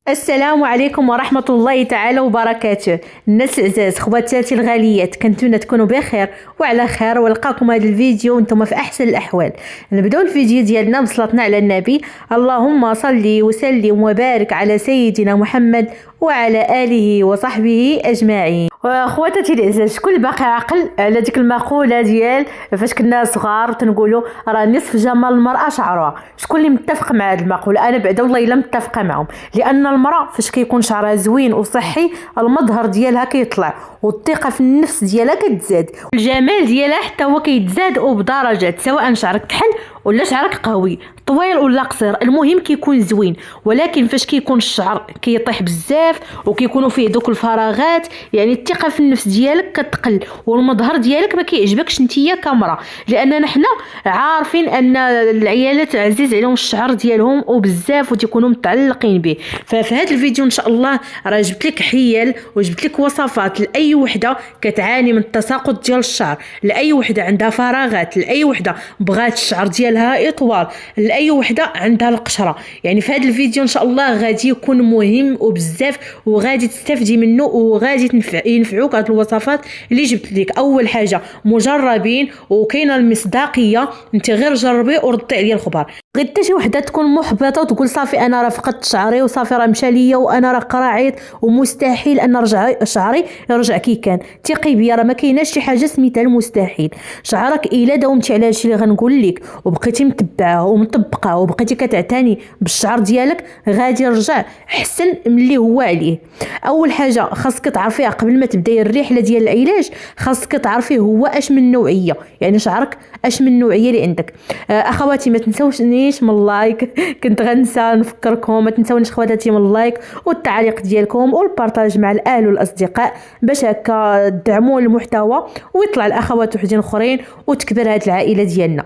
السلام عليكم ورحمة الله تعالى وبركاته. الناس العزاز، خواتاتي الغاليات، كنتمنى تكونوا بخير وعلى خير، ولقاكم هذا الفيديو وانتم في احسن الاحوال. نبداو الفيديو ديالنا بصلاتنا على النبي. اللهم صل وسلم وبارك على سيدنا محمد وعلى اله وصحبه اجمعين. خواتاتي العزاز، شكون باقي عاقل على ديك المقوله ديال فاش كنا صغار تنقولوا راه نصف جمال المراه شعرها؟ شكون اللي متفق مع هذه المقوله؟ انا بعدا والله الا متفقه معهم، لان المراه فاش كيكون شعرها زوين وصحي المظهر ديالها كيطلع والثقه في النفس ديالها كتزاد، الجمال ديالها حتى هو كيتزاد وبدرجات، سواء شعرك كحل ولا شعرك قوي، طويل ولا قصير، المهم كيكون زوين. ولكن فاش كيكون الشعر كيطيح بزاف وكيكونوا فيه دوك الفراغات، يعني الثقه في النفس ديالك كتقل والمظهر ديالك ما كيعجبكش نتيا كامرا. لاننا حنا عارفين ان العيالات عزيز عليهم الشعر ديالهم وبزاف وتيكونوا متعلقين به. ففي هذا الفيديو ان شاء الله راه جبت لك حيل وجبت لك وصفات لاي وحده كتعاني من التساقط ديال الشعر، لاي وحده عندها فراغات، لاي وحده بغات الشعر ديالها يطول، لاي وحده عندها القشره. يعني في هذا الفيديو ان شاء الله غادي يكون مهم وبزاف وغادي تستفدي منه وغادي ينفعوك هاد الوصفات اللي جبت لك. اول حاجه مجربين وكاينه المصداقيه، انت غير جربي وردي عليا الخبر. غير حتى شي وحده تكون محبطه وتقول صافي انا راه فقدت شعري وصافي راه مشى ليا وانا راه قراعيط ومستحيل ان شعري يرجع كي كان. ثقي بيا، راه ما كايناش شي حاجه سميتها المستحيل. شعرك الا داومتي على هادشي اللي غنقول لك وبقيتي متبعه ومطبقه وبقيتي كتعتني بالشعر ديالك غادي يرجع احسن من اللي هو عليه. اول حاجه خاصك تعرفيها قبل ما تبداي الرحله ديال العلاج، خاصك تعرفي هو اش من نوعيه، يعني شعرك اش من نوعيه اللي عندك. اخواتي ما تنساونيش من اللايك، كنت غنسى نفكركم ما تنساونيش خواتاتي من اللايك والتعليق ديالكم والبارطاج مع الاهل والاصدقاء، باش هكا تدعموا المحتوى ويطلع الاخوات وحدين اخرين وتكبر هذه العائله ديالنا.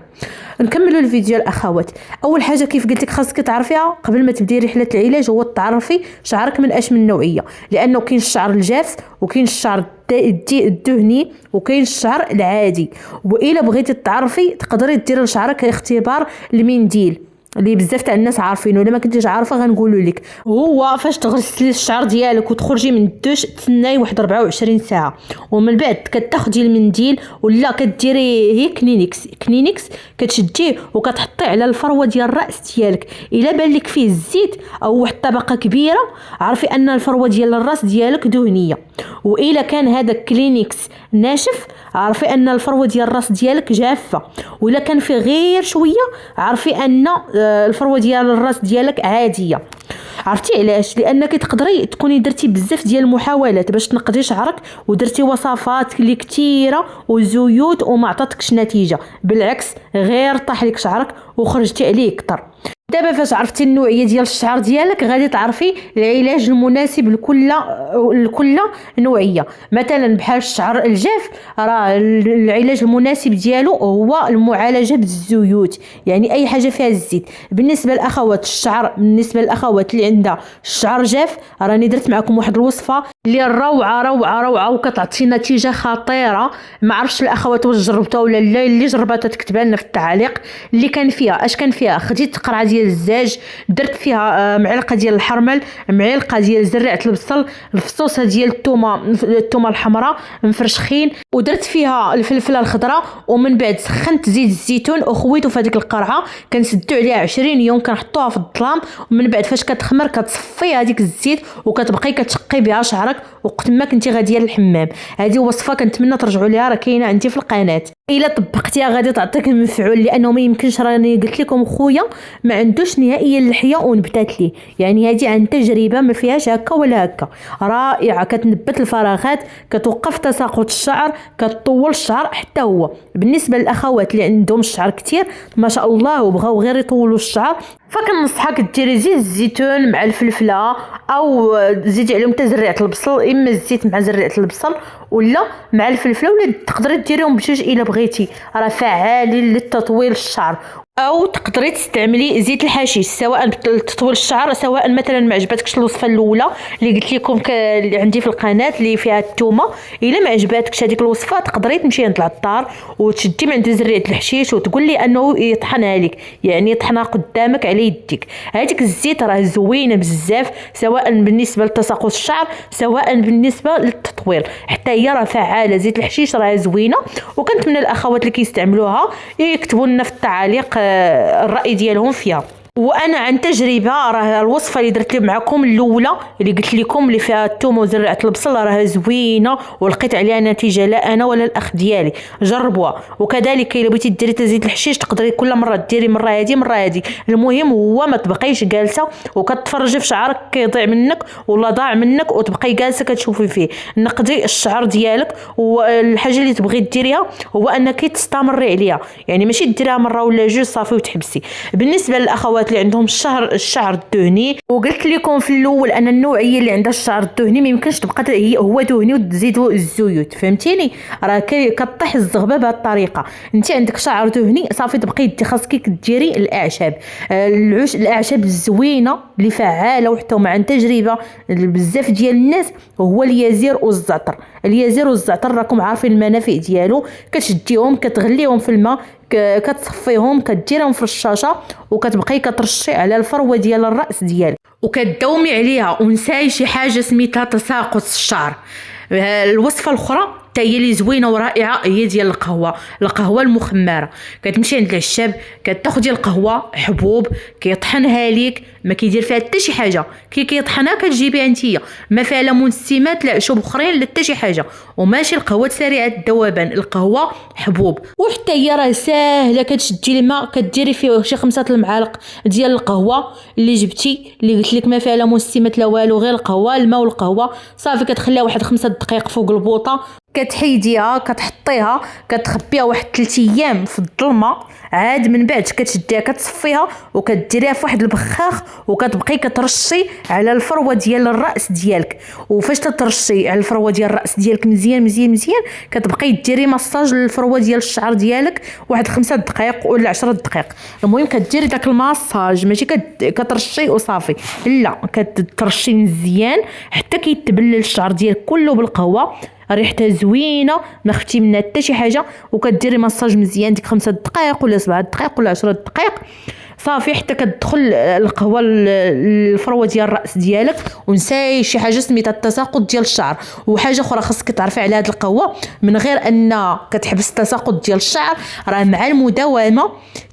نكملوا الفيديو الاخوات. اول حاجه كيف قلت لك خاصك تعرفيها قبل ما تبداي رحله العلاج هو تعرفي شعرك من اش من نوعيه، لانه كاين الشعر الجاف وكاين الشعر الدهني وكاين الشعر العادي. والا بغيتي تعرفي تقدري ديري لشعرك اختبار المنديل اللي بزاف تاع الناس عارفينه، الا ما كنتيش عارفه غنقولوا لك. هو فاش تغسلي الشعر ديالك وتخرجي من الدوش تسناي واحد 24 ساعه، ومن بعد كتاخدي المنديل ولا كديري هي كلينكس كتشديه وكتحطيه على الفروه ديال الراس ديالك. الا بان لك فيه الزيت او واحد طبقه كبيره عرفي ان الفروه ديال الراس ديالك دهنيه. والا كان هذا كلينكس ناشف عرفي ان الفروه ديال الراس ديالك جافه. ولا كان فيه غير شويه عرفي ان الفروه ديال الراس ديالك عاديه. عرفتي علاش؟ لانك تقدري تكوني درتي بزاف ديال المحاولات باش تنقدي شعرك ودرتي وصفات اللي كثيره وزيوت وما عطاتكش نتيجه، بالعكس غير طاح لك شعرك وخرجتي عليه اكثر. دابا فاش عرفتي النوعيه ديال الشعر ديالك غادي تعرفي العلاج المناسب لكل نوعيه. مثلا بحال الشعر الجاف راه العلاج المناسب ديالو هو المعالجه بالزيوت، يعني اي حاجه فيها الزيت. بالنسبه للاخوات اللي عندها الشعر جاف راني درت معكم واحد الوصفه اللي روعه وكتعطي نتيجه خطيره. ما عرفتش الاخوات واش جربتها ولا لا، اللي جربتها تكتب لنا في التعليق اللي كان فيها. اش كان فيها؟ خديت قرعه ديال الزاج، درت فيها معلقه ديال الحرمل، معلقه ديال زرعه البصل، الفصوصه ديال الثومه الحمراء مفرشخين، ودرت فيها الفلفله الخضراء. ومن بعد سخنت زيت الزيتون وخويته في هذيك القرعه، كنسدو عليها 20 يوم، كنحطوها في الظلام. ومن بعد فاش كتخمر كتصفي هذيك الزيت وكتبقاي كتشقي بها شعرك وقت ما كنتي غاديه للحمام. هذه وصفه كنتمنى ترجعوا ليها، راه كاينه عندي في القناه. الا طبقتيها غادي تعطيك المفعول، لانه ما يمكنش، راني قلت لكم خويا ما عندوش نهائيا اللحيه ونبتات ليه، يعني هذه عن تجربه ما فيهاش هكا ولا هكا. رائعه، كتنبت الفراغات، كتوقف تساقط الشعر، كتطول الشعر. حتى هو بالنسبه للاخوات اللي عندهم الشعر كتير ما شاء الله وبغاو غير يطولوا الشعر، فكنصحك ديري زيت الزيتون مع الفلفله او زيدي عليهم حتى زريعه البصل، اما الزيت مع زريعه البصل ولا مع الفلفله، ولا تقدري ديريهم بجوج الا بغيتي، راه فعالين للتطويل الشعر. او تقدري تستعملي زيت الحشيش سواء لتطويل الشعر، سواء مثلا ما عجبتكش الوصفه الاولى اللي قلت لكم اللي عندي في القناه اللي فيها الثومه، الا ما عجبتكش هذيك الوصفه تقدري تمشي عند العطار وتشدي من عند زريعه الحشيش وتقول لي انه يطحنها لك، يعني يطحنها قدامك على يديك. هذيك الزيت راه زوينه بزاف سواء بالنسبه لتساقط الشعر سواء بالنسبه للتطويل، حتى هي راه فعاله. زيت الحشيش راه زوينه، وكنتمنى الاخوات اللي كيستعملوها يكتبوا لنا في التعاليق الرأي ديالهم فيها. وانا عن تجربه راه الوصفه اللي درت معكم الاولى اللي قلت لكم اللي فيها الثوم وزرعه البصل راه زوينه ولقيت عليها نتيجه لا انا ولا الاخ ديالي، جربوها. وكذلك الا بغيتي ديري زيت الحشيش تقدري كل مره ديري مره هذه مره هذه، المهم هو ما تبقيش جالسه وكتفرجي في شعرك كيضيع منك ولا ضاع منك وتبقي جالسه كتشوفي فيه. نقدي الشعر ديالك، والحاجه اللي تبغي ديريها هو انك تستمري عليها، يعني ماشي ديريها مره ولا جوج صافي وتحبسي. بالنسبه للاخوات اللي عندهم الشعر الدهني، وقلت لكم في الاول ان النوعيه اللي عندها الشعر الدهني ما يمكنش تبقى هو دهني وتزيدوا الزيوت، فهمتيني؟ راه كطيح الزغبه بهذه الطريقه. انت عندك شعر دهني صافي تبقي خاصك ديري الاعشاب، الاعشاب الزوينه اللي فعاله وحتى عن تجربه بزاف ديال الناس هو اليازير والزعتر. اليازير والزعتر راكم عارفين المنافع ديالو، كتشديهم كتغليهم في الماء كتصفيهم كديرهم في الشاشه وكتبقاي كترشي على الفروه ديال الراس ديالك وكتداومي عليها، ونساي شي حاجه سميتها تساقط الشعر. الوصفه الاخرى حتى هي اللي زوينه ورائعه هي ديال القهوه المخمره. كتمشي عند العشاب كتاخدي القهوه حبوب كيطحنها ليك، ما كيدير فيها حتى شي حاجه، كيطحنها كتجيبيها نتيا ما فيها لا منسمات لا عشوب اخرين لا حتى شي حاجه، وماشي القهوه سريعه الذوبان، القهوه حبوب. وحتى هي راه ساهله، كتشدي الماء كديري فيه شي 5 المعالق ديال القهوه اللي جبتي اللي قلت لك ما فيها لا منسمات لا والو، غير القهوه الماء والقهوه صافي. كتخليها واحد 5 دقائق فوق البوطه، كتحيديها كتحطيها كتخبيها واحد 3 ايام في الظلمه، عاد من بعد كتشديها كتصفيها وكديريها في واحد البخاخ وكتبقي كترشي على الفروه ديال الراس ديالك. وفاش تترشي على الفروه ديال الراس ديالك مزيان مزيان مزيان كتبقي ديري مساج للفروه ديال الشعر ديالك واحد 5 دقائق ولا 10 دقائق. المهم كديري داك المساج ماشي كترشي وصافي، لا كترشي مزيان حتى كيتبلل الشعر ديالك كله بالقهوه، ريحتها زوينه ما خفتي منها حتى شي حاجه. وكديري مساج مزيان ديك 5 دقائق ولا 7 دقائق ولا 10 دقائق صافي حتى كتدخل القهوه الفروه ديال الراس ديالك. ونساي شي حاجه سميتها التساقط ديال الشعر. وحاجه اخرى خاصك تعرفي على هذه القهوه من غير ان كتحبس التساقط ديال الشعر، راه مع المداومه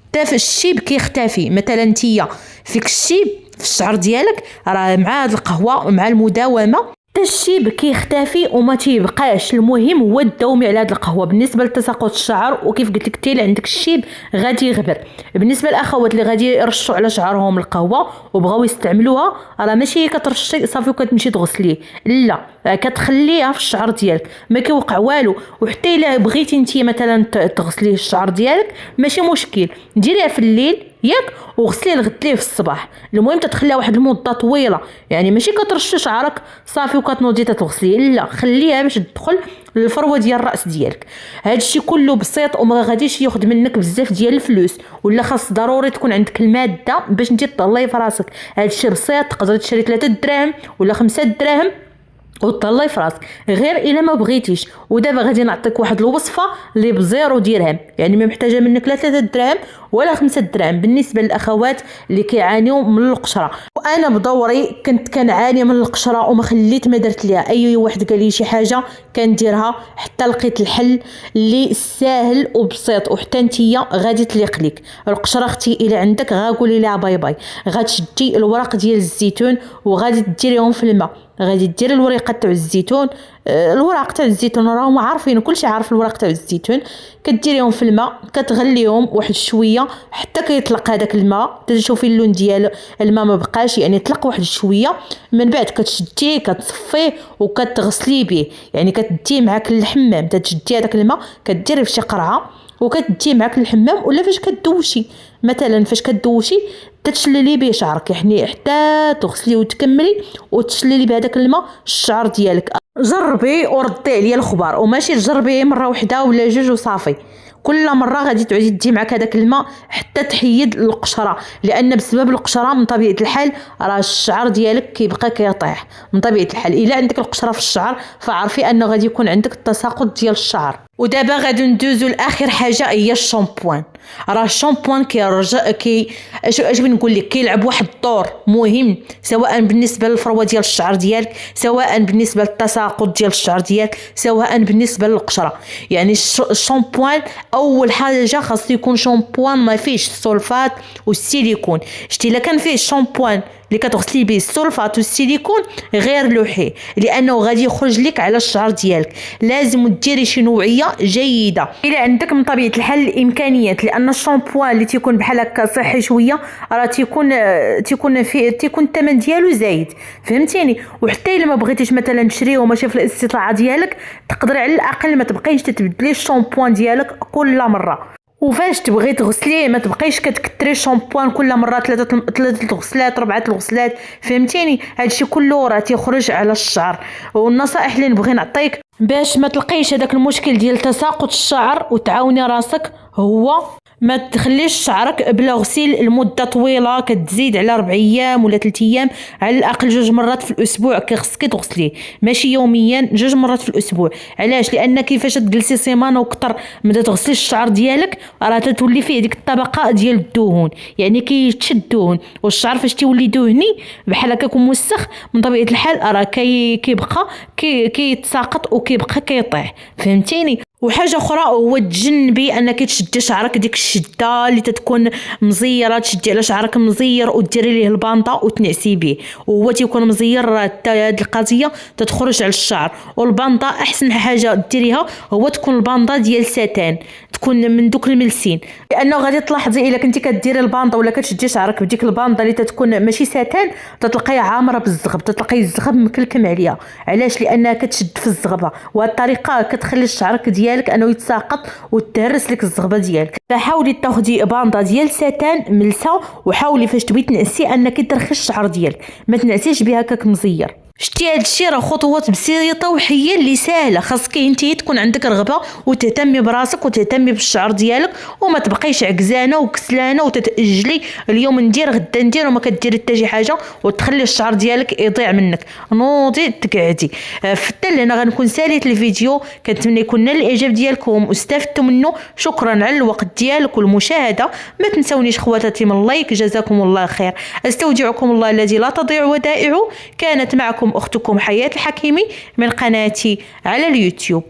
حتى الشيب كيختفي. مثلا نتيا فيك الشيب في الشعر ديالك راه مع هذه القهوه ومع المداومه الشيب كيختفي وما تيبقاش. المهم هو تداومي على هذه القهوه. بالنسبه لتساقط الشعر وكيف قلت لك تيل عندك الشيب غادي يغبر. بالنسبه للاخوات اللي غادي يرشوا على شعرهم القهوه وبغاو يستعملوها، راه ماشي كترشي صافي وكتمشي تغسليه، لا كتخليها في الشعر ديالك ما كيوقع والو. وحتى الا بغيتي انت مثلا تغسلي الشعر ديالك ماشي مشكل، ديريها في الليل ياك وغسليه الغدليه في الصباح. المهم تتخليها واحد المده طويله، يعني ماشي كترشي شعرك صافي وكتنوضي تغسليه، لا خليها باش تدخل للفروه ديال الراس ديالك. هذا الشيء كله بسيط وما غاديش ياخذ منك بزاف ديال الفلوس، ولا خاص ضروري تكون عندك الماده باش انت تطلعي في راسك. هذا الشيء بسيط، تقدري تشري 3 دراهم ولا 5 دراهم وتطلعي في راسك غير الا ما بغيتيش. ودابا غادي نعطيك واحد الوصفه اللي بزيرو درهم، يعني ما محتاجه منك لا 3 دراهم ولا 5 دراهم. بالنسبه للاخوات اللي كيعانيوا من القشره، وانا بدوري كنت كنعاني من القشره وما خليت ما درت ليها. اي واحد قال لي شي حاجه كنديرها حتى لقيت الحل اللي ساهل وبسيط وحتى نتيا غادي تليق لك. القشره اختي الى عندك غاقولي لها باي باي. غتشدي الوراق ديال الزيتون وغادي ديريهم في الماء، غادي ديري الوريقه تاع الزيتون، الوراق تاع الزيتون راهم عارفين كلشي عارف الوراق تاع الزيتون، كديريهم في الماء كتغليهم واحد شويه حتى كيطلق هذاك الماء. تشوفي اللون ديال الماء ما بقاش، يعني طلق واحد شويه. من بعد كتشديه كتصفيه وكتغسليه به، يعني كتديه معاك للحمام. تشدي هذاك الماء كديري في شي قرعه وكتديه معاك للحمام، ولا فاش كدوشي مثلا فاش كدوشي تتشللي به شعرك، يعني حتى تغسلي وتكملي وتشللي بهذاك الماء الشعر ديالك. جربي وردي عليا الخبر، وماشي تجربيه مره واحده ولا جوج وصافي. كل مره غادي تعودي تدي معك هذاك الماء حتى تحيد القشره، لان بسبب القشره من طبيعه الحال راه الشعر ديالك كيبقى كيطيح من طبيعه الحال. الا عندك القشره في الشعر فعرفي انه غادي يكون عندك التساقط ديال الشعر. ودابا غادي ندوزو لاخر حاجه هي الشامبوان. راه الشامبوان كيرجع اش بنقول لك كيلعب واحد الدور مهم، سواء بالنسبه للفروه ديال الشعر ديالك، سواء بالنسبه للتساقط ديال الشعر ديالك، سواء بالنسبه للقشره. يعني الشامبوان اول حاجه خاص يكون شامبوان ما فيهش السلفات والسيليكون. شتي الا كان فيه الشامبوان اللي كتغسلي به السلفات والسيليكون غير لوحيه، لانه غادي يخرج لك على الشعر ديالك. لازم ديري شي نوعيه جيده الا عندك من طبيعه الحال الامكانيات، لان الشامبوان اللي تيكون بحال هكا صحي شويه راه تيكون الثمن ديالو زايد، فهمتيني. وحتى الا ما بغيتيش مثلا تشريه وماشي في الاستطاعه ديالك، تقدري على الاقل ما تبقيش تتبدلي الشامبوان ديالك كل مره. وفاش تبغي تغسليه ما تبقيش كتكثري الشامبوان كل مره 3 غسلات 4 غسلات، فهمتيني. هادشي كله راه تيخرج على الشعر. والنصائح اللي نبغي نعطيك باش ما تلقيش هذاك المشكل ديال تساقط الشعر وتعاوني راسك هو ما تخليش شعرك بلا غسيل لمده طويله، كتزيد على 4 ايام ولا 3 ايام، على الاقل 2 مرات في الاسبوع كيخصك تغسليه، ماشي يوميا، 2 مرات في الاسبوع. علاش؟ لان كيفاش تجلسي سيمانه وكثر ما تغسليش الشعر ديالك راه تتولي فيه ديك الطبقه ديال الدهون، يعني كيتشد الدهون، والشعر فاش تيولي دهني بحال هكاك موسخ من طبيعه الحال راه كيبقى كيتساقط وكيبقى كيطيح، فهمتيني. وحاجه اخرى هو تجنبي انك تشدي شعرك ديك الشده اللي تتكون مزيره، تشدي على شعرك مزير وديري ليه البانطه وتنعسي به، وهو تيكون مزير حتى هاد القضيه تتخرج على الشعر. والبانطه احسن حاجه ديريها هو تكون البانطه ديال ساتان، تكون من دوك الملسين، لانه غادي تلاحظي الا كنتي كديري البانطه ولا كتشدي شعرك بديك البانطه اللي تتكون ماشي ساتان تتلقاي عامره بالزغب، تتلقاي الزغب مكلكم عليها. علاش؟ لانها كتشد في الزغبه، وهاد الطريقه كتخلي شعرك ديالك انه يتساقط وتهرس لك الزغبه ديالك. فحاولي تاخدي بانطه ديال ساتان ملسه، وحاولي فاش تبغي تنعسي انك ترخي الشعر ديالك، ما تنعسيش بها هكاك مزير. شتي هادشي راه خطوات بسيطه وحيه اللي سهله. خاصك انت تكون عندك رغبه وتهتمي براسك وتهتمي بالشعر ديالك، وما تبقيش عكزانه وكسلانه وتتاجلي اليوم ندير غدا ندير وما كديري حتى شي حاجه وتخلي الشعر ديالك يضيع منك. نوضي تقعدي. حتى لهنا غنكون ساليت الفيديو، كنتمنى يكون نال الاعجاب ديالكم واستفدتوا منه. شكرا على الوقت ديالك والمشاهده. ما تنسونيش خواتاتي من اللايك، جزاكم الله خير. استودعكم الله الذي لا تضيع ودائعه. كانت معكم أختكم حياة الحكيمي من قناتي على اليوتيوب.